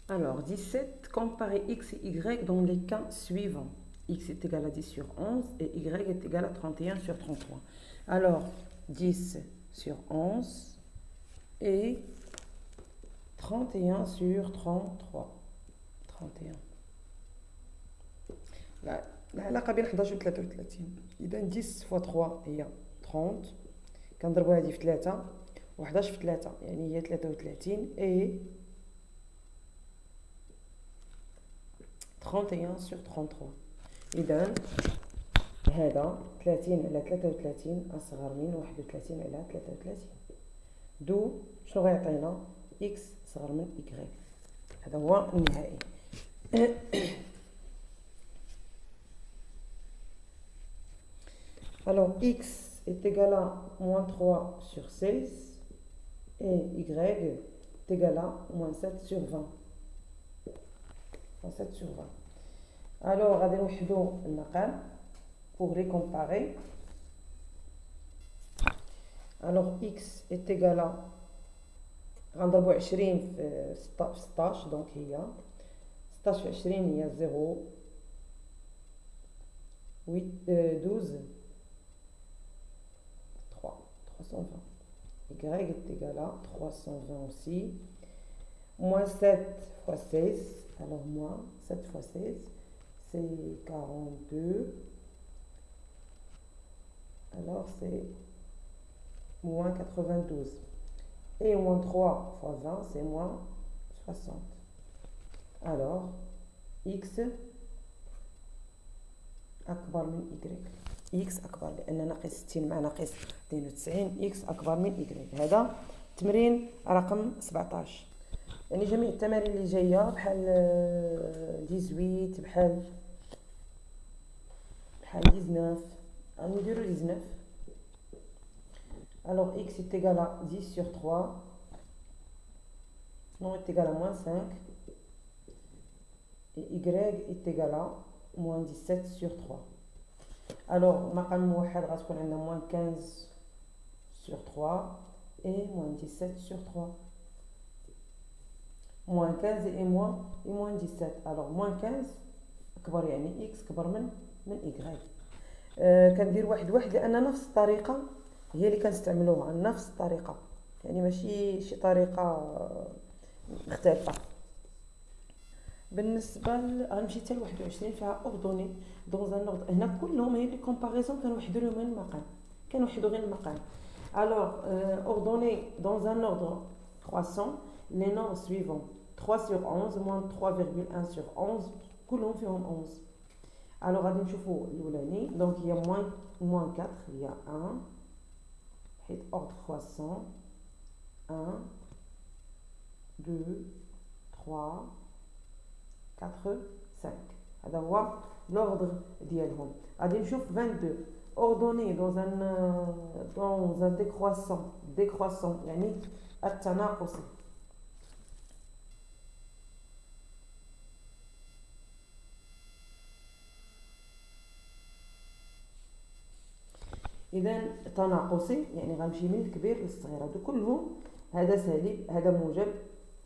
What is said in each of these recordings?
Alors, 17, comparer x et y dans les cas suivants. X est égal à 10 sur 11 et y est égal à 31 sur 33. Alors, 10 sur 11 et 31 sur 33. 31. العلاقة بين 11 و 33. إذا 10 fois 3 هي 30. كنضربوا هذه في 3 و11 في 3 يعني هي 33 et 31 sur 33. إذا هذا 30 على 33 أصغر من 31 على 33. دو شنو غيعطينا؟ إكس صغر من إكغيك. هذا هو النهائي. Alors, x est égal à moins 3 sur 16 et y est égal à moins 7 sur 20. 7 sur 20. Alors, غادي نوحدو المقام pour les comparer. Alors, x est égal à غنضربو 20 في 16 دونك هي 16 في 20 هي 0 12 320. Y est égal à 320 aussi. Moins 7 fois 16. Alors moins 7 fois 16, c'est 42. Alors c'est moins 92. Et moins 3 fois 20, c'est moins 60. Alors, x أكبر من y. x أكبر لأن ناقص 60 مع ناقص 92 x أكبر من y. هذا تمرين رقم 17. يعني جميع التمارين اللي جايه بحال 18 بحال 19 نديرو 19. Alors x est égal à 10 sur 3 non est égal à moins 5 et y est égal à moins 17 sur 3. Alors مقام موحد غتكون عندنا moins 15 sur 3 et moins 17 sur 3. moins 15 et moins 17. Alors moins 15 كبر يعني x كبر من y. كندير واحد لان نفس الطريقه هي اللي كنستعملوها نفس الطريقه يعني ماشي شي طريقه مختلفه. بالنسبه غنمشي حتى ل 21 فيها اوردوني دون ان اوردر. هنا كلهم هي لي كومباريزون كنوحدوا لهم غير المقام غير المقام. alors ordonner dans un ordre croissant les nombres suivants 3 sur 11 moins 3,1 sur 11 كلهم فيهم 11. alors غادي نشوفوا الاولاني دونك هي moins 4 هي 1 حيت ordre croissant 1 2 3 4 5 هذا هو l'ordre ديالهم. غادي نشوف 22 ordonné dans un décroissant يعني التناقصي. اذا تناقصي يعني غنمشي من الكبير للصغير. هادو كلهم هذا سالب هذا موجب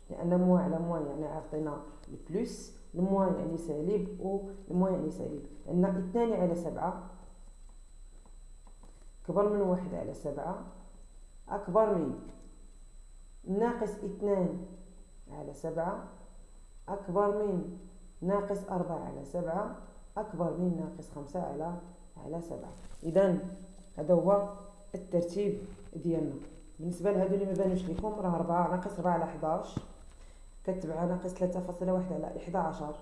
لان موان على موان يعني عطينا البلس الموان يعني سالب والموان يعني سالب. عندنا 2 على 7 كبر من 1 على 7 اكبر من ناقص 2 على 7 اكبر من ناقص 4 على 7 اكبر من ناقص 5 على 7. اذا هذا هو الترتيب ديالنا. بالنسبه لهادو اللي ما بانوش لكم راه 4 ناقص 4 على 11 كتبع ناقص 3.1 على 11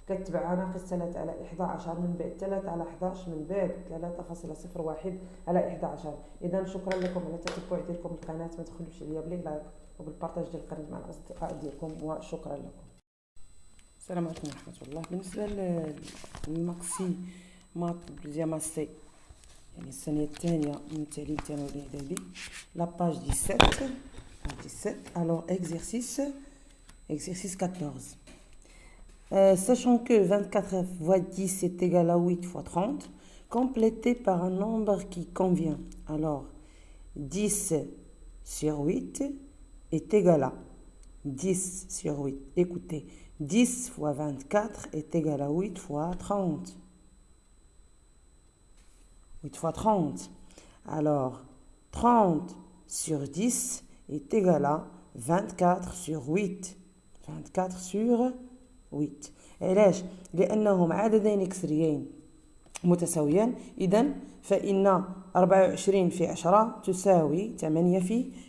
كتبع ناقص 3 على 11 من بعد 3 على 11 من بعد 3.01 على 11. اذا شكرا لكم على التتبع ديالكم القناه. ما تخلوش عليا بلي لايك وبالبارطاج ديال القناه مع الاصدقاء ديالكم وشكرا لكم. السلام عليكم ورحمه الله. بالنسبه للماكسي مات دوزيام سي يعني الثانيه الثانيه من التعليم الثانوي الاعدادي لا باج 17. alors exercice 14. Sachant que 24 fois 10 est égal à 8 fois 30, complété par un nombre qui convient. Alors, 10 sur 8 est égal à 10 sur 8. Écoutez, 10 fois 24 est égal à 8 fois 30. 8 fois 30. Alors, 30 sur 10 est égal à 24 sur 8. 24 sur 8. علاش؟ لأنهم عددين كسريين متساويان. إذن فإن 24 في 10 تساوي 8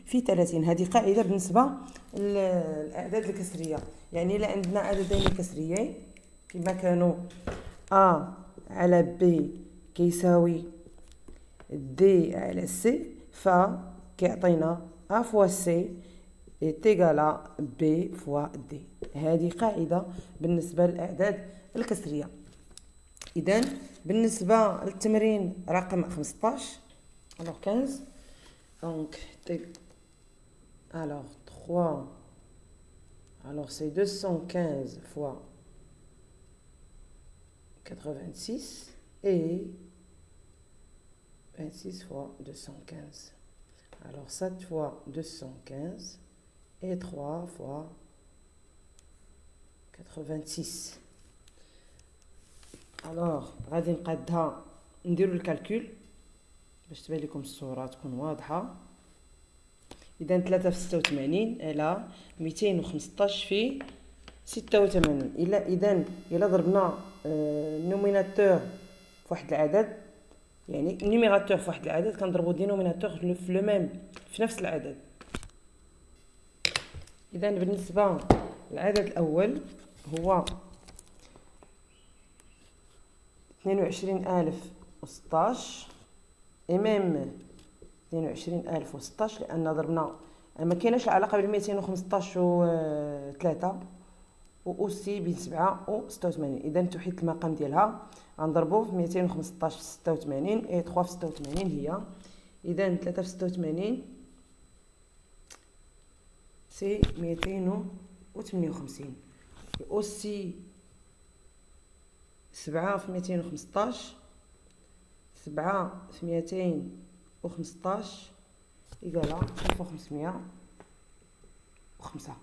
في 30. هذه قاعدة بالنسبة للأعداد الكسرية. يعني إلا عندنا عددين كسريين كما كانوا A على B كيساوي D على C فكيعطينا A fois C est égal à B fois D. هذه قاعدة بالنسبة للأعداد الكسرية. إذن بالنسبة للتمرين رقم 15 alors 15 donc alors 3 alors c'est 215 fois 86 et 26 fois 215. Alors 7 fois 215 et 3 fois 86. Alors غادي نقادها نديرو الكالكول باش تبان لكم الصورة تكون واضحة. إذا 3 في 86 على 215 في 86. إلا ضربنا النوميناتور في واحد العدد يعني النيميراتور في واحد العدد كنضربو الدينوميناتور في لو ميم في نفس العدد. إذا بالنسبة للعدد الأول هو 22016 اي ميم 22016 لان ضربنا ما كايناش العلاقه بين 215 و 3 و اوسي بين 7 و 86. اذا تحيد المقام ديالها غنضربو في 215 في 86 اي 3 في 86 هي. اذا 3 في 86 سي 258 اوسي 7 في 215 7 في 215 إيكالا 1505.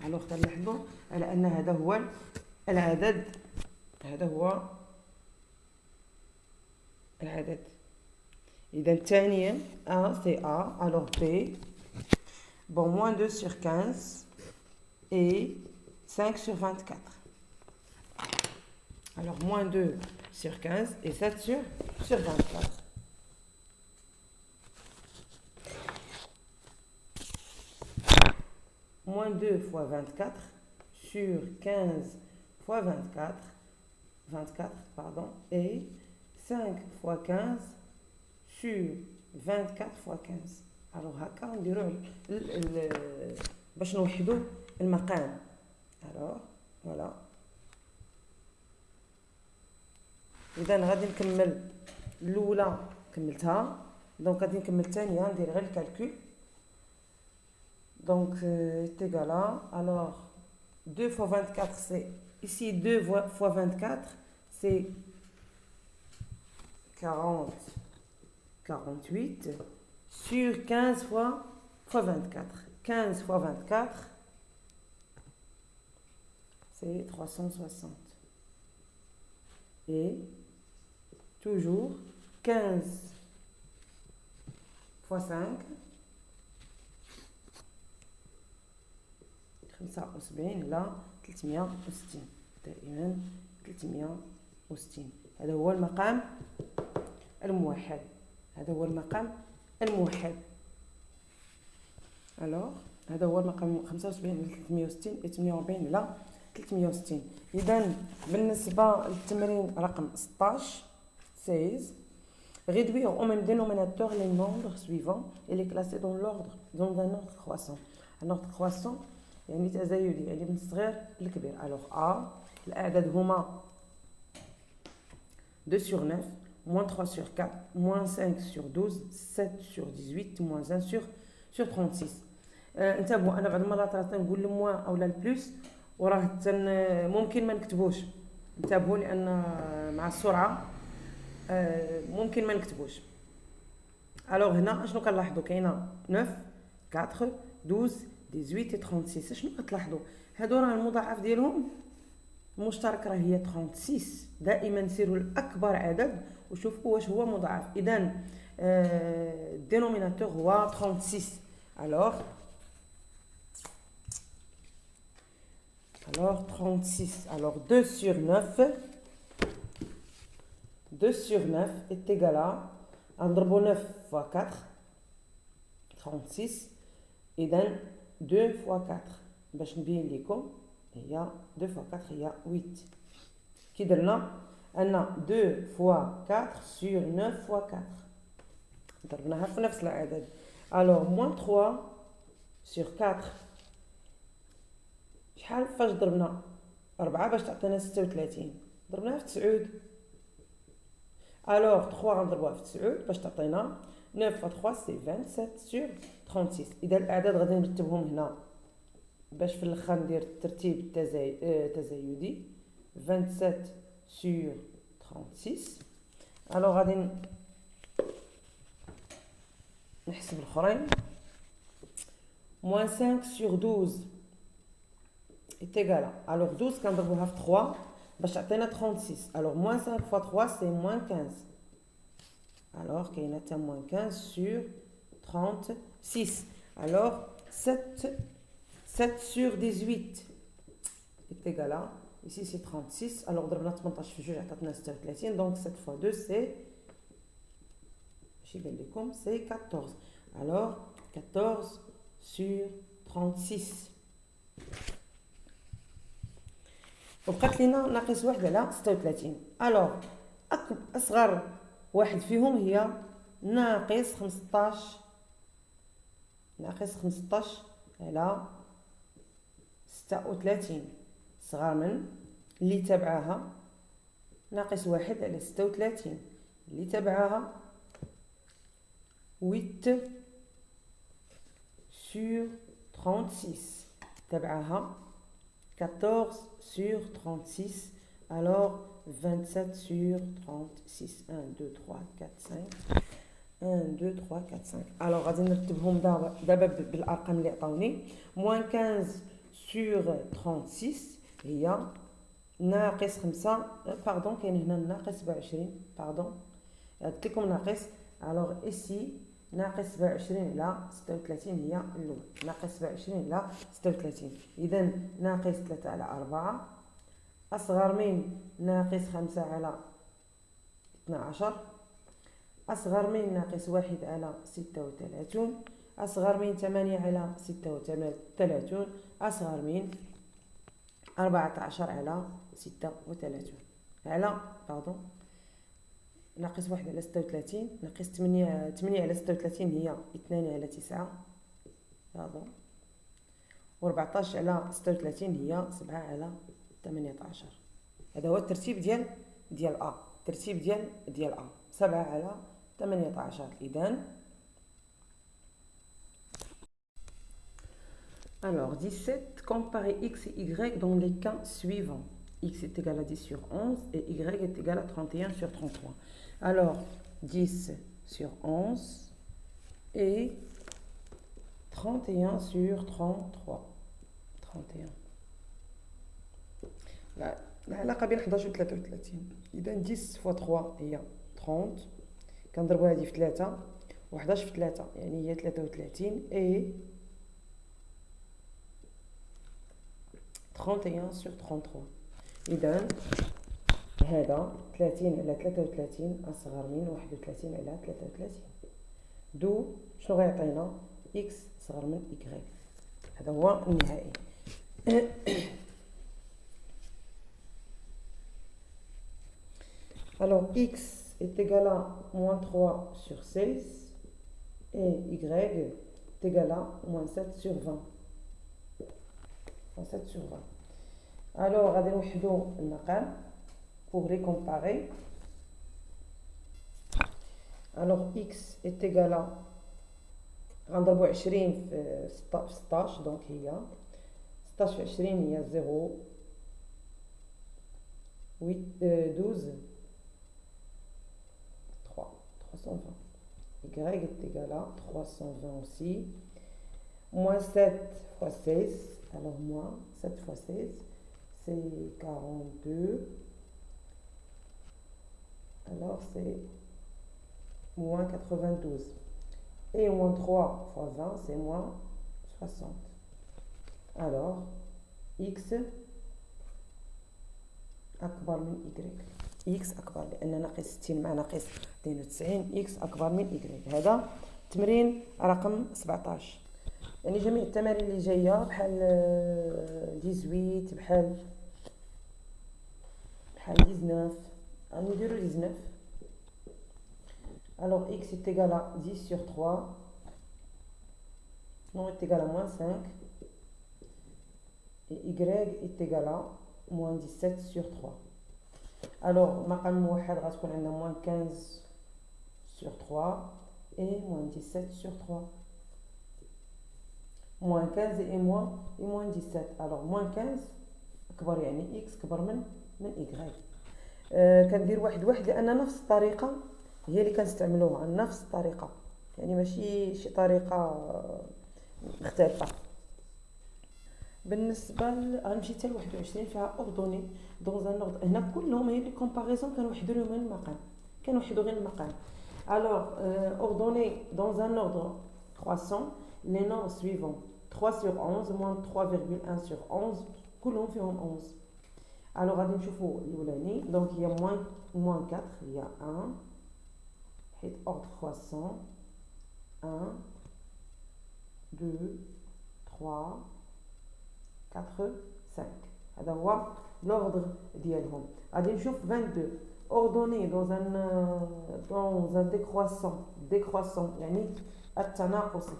الوغ تنلاحظوا على أن هذا هو العدد. هذا هو العدد. إذا ثانيا A c'est A alors B bon moins 2 sur 15 et 5 sur 24. Alors, moins 2 sur 15 et 7 sur 24. Moins 2 fois 24 sur 15 fois 24 pardon, et 5 fois 15 sur 24 fois 15. Alors, هكا نديرو باش نوحدو المقام. Alors, voilà. إذا غادي نكمل الأولى كملتها دونك غادي نكمل الثانية ندير غير الكالكول. Donc est égal à alors 2 fois 24 c'est ici 2 fois 24 c'est 48 sur 15 fois 24. 15 fois 24 c'est 360 et toujours 15 fois 5 75 إلى 360 دائما 360. هذا هو المقام الموحد. هذا هو المقام الموحد. alors هذا هو المقام 75 إلى 360 و 48 إلى 360. إذا بالنسبة للتمرين رقم 16 16 réduire au même dénominateur les nombres suivants et les classer dans un ordre croissant. Un ordre croissant يعني تزايدي يعني من الصغير للكبير. alors A الأعداد هما 2 sur 9 moins 3 sur 4 moins 5 sur 12 7 sur 18 moins 1 sur 36. انتبهوا انا بعض المرات راه تنقول الموا اولا البلوس وراه ممكن ما نكتبوش. انتبهوا لان مع السرعه ممكن ما نكتبوش. الوغ هنا شنو كنلاحظوا كاينه 9 4 12 18 و 36. شنو كتلاحظوا؟ هادو راه المضاعف ديالهم المشترك راه هي 36. دائما نسيروا لاكبر عدد وشوفوا واش هو مضاعف. اذا الدينوميناتور هو 36. alors 36. Alors 2 sur 9 est égal à نضربوا 9 fois 4 36. إذن 2 fois 4 باش نبين لكم هي 2 fois 4 هي 8. كي درنا أن 2 fois 4 sur 9 fois 4 ضربناها في نفس العدد. alors moins 3 sur 4 شحال فاش ضربنا 4 باش تعطينا 36 ضربناها في 9. alors 3 غنضربوها في 9 باش تعطينا 9 fois 3 c'est 27 sur 36. إذا الأعداد غادي نرتبهم هنا باش في الاخر ندير الترتيب التزايدي 27 sur 36. alors غادي نحسب الاخرين. moins 5 sur 12 est égal à alors 12 كنضربوها في 3 باش تعطينا 36. alors moins 5 fois 3 c'est moins 15. alors كاينه حتى moins 15 sur 36. alors 7 sur 18 est égal à ici c'est 36. alors ضربنا 18 في 2 عطاتنا 36. donc 7 fois 2 c'est ماشي بان لكم c'est 14. alors 14 sur 36. وبقات لينا ناقص واحد على 36. alors اصغر واحد فيهم هي ناقص 15 على 36. صغار من اللي تبعها ناقص واحد على 36. اللي تبعها 8 sur 36. تبعها 14 sur 36. alors 27 sur 36. 1 2 3 4 5 1 2 3 4 5. alors غادي نرتبهم دابا بالارقام اللي عطاوني. moins 15 sur 36 هي ناقص 5 باردون كاين هنا ناقص 27 باردون قلت لكم ناقص. alors ici ناقص 27 على 36 هي الاولى. ناقص 27 على 36. اذا ناقص 3 على 4 اصغر من ناقص 5 على 12 اصغر من ناقص 1 على 36 اصغر من 8 على 36 اصغر من 14 على 36 على باردون ناقص 1 على 36 ناقص 8 على 36 هي 2 على 9 باردون و 14 على 36 هي 7 على 18. هذا هو الترتيب ديال ا. الترتيب ديال ا 7 على 18. اذا alors 17 comparer x et y dans les cas suivants. X est égal à 10 sur 11 et y est égal à 31 sur 33. alors 10 sur 11 et 31 sur 33. 31 العلاقه بين 11 و 33. اذا 10 fois 3 هي 30 كنضربوا هذه في 3 و11 في 3 يعني هي 33 et 31 sur 33. اذا هذا 30 على 33 اصغر من 31 على 33. دو شنو غيعطينا x صغر من y. هذا هو النهائي. alors x est égal à moins 3 sur 16 et y est égal à moins 7 sur 20. 7 sur 20. alors غادي نوحدوا النقل pour les comparer. alors x est égal à غنضربوا 20 في 16 دونك هي 16 في 20 هي 0 12 320. y est égal à 320 aussi. moins 7 fois 16, alors moins 7 fois 16, c'est 42, alors c'est moins 92. Et moins 3 fois 20, c'est moins 60. Alors, x أكبر من y. x أكبر لأن ناقص 60 مع ناقص 92 x أكبر من y. هذا تمرين رقم 17. يعني جميع التمارين اللي جايه بحال 18 بحال 19 غادي نديرو 19. alors x est égal à 10 sur 3 non est égal à moins 5 et y est égal à moins 17 sur 3. alors مقام موحد غتكون عندنا moins 15 sur 3 et moins 17 sur 3. moins 15 et moins 17. alors moins 15 أكبر يعني x كبر من y. كندير واحد لأن نفس الطريقة هي اللي كنستعملوها، نفس الطريقة يعني ماشي شي طريقة مختلفة. بالنسبة غنمشي حتى ل 21 فيها اوردوني دون ان اوردر. هنا كلهم هي لي كومباريزون كنوحدو لهم غير المقام، كنوحدو غير المقام. alors ordonner dans un ordre croissant les nombres suivants 3 sur 11 moins 3,1 sur 11 كلهم فيهم 11. alors غادي نشوفوا الاولاني دونك هي moins 4 هي 1 حيت ordre croissant 1 2 3 4 5 هذا هو l'ordre ديالهم. غادي نشوف 22 ordonné dans un décroissant يعني التناقصي.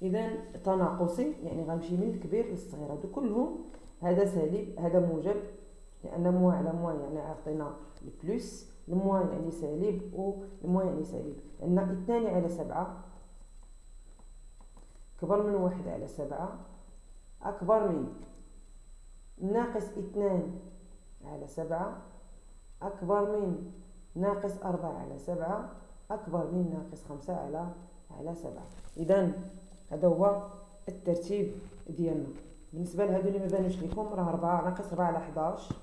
اذا تناقصي يعني غنمشي من الكبير للصغير. هادو كلهم هذا سالب هذا موجب لان موان على موان يعني عطينا البلس، الموان يعني سالب والموان يعني سالب. عندنا 2 على 7 كبر من 1 على 7 أكبر من ناقص 2 على 7 أكبر من ناقص 4 على 7 أكبر من ناقص 5 على 7. إذن هذا هو الترتيب ديالنا. بالنسبة لهادو اللي ما بانوش لكم راه 4 ناقص 4 على 11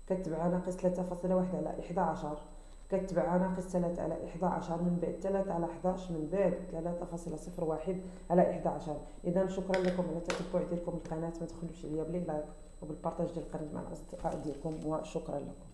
كتبع ناقص 3.1 على 11 كتبع ناقص 3 على 11 من بعد 3 على 11 من بعد 3.01 على 11. اذا شكرا لكم على التتبع ديالكم القناه، ما تخلوش عليا بلي لايك وبالبارطاج ديال القناه مع الاصدقاء ديالكم وشكرا لكم.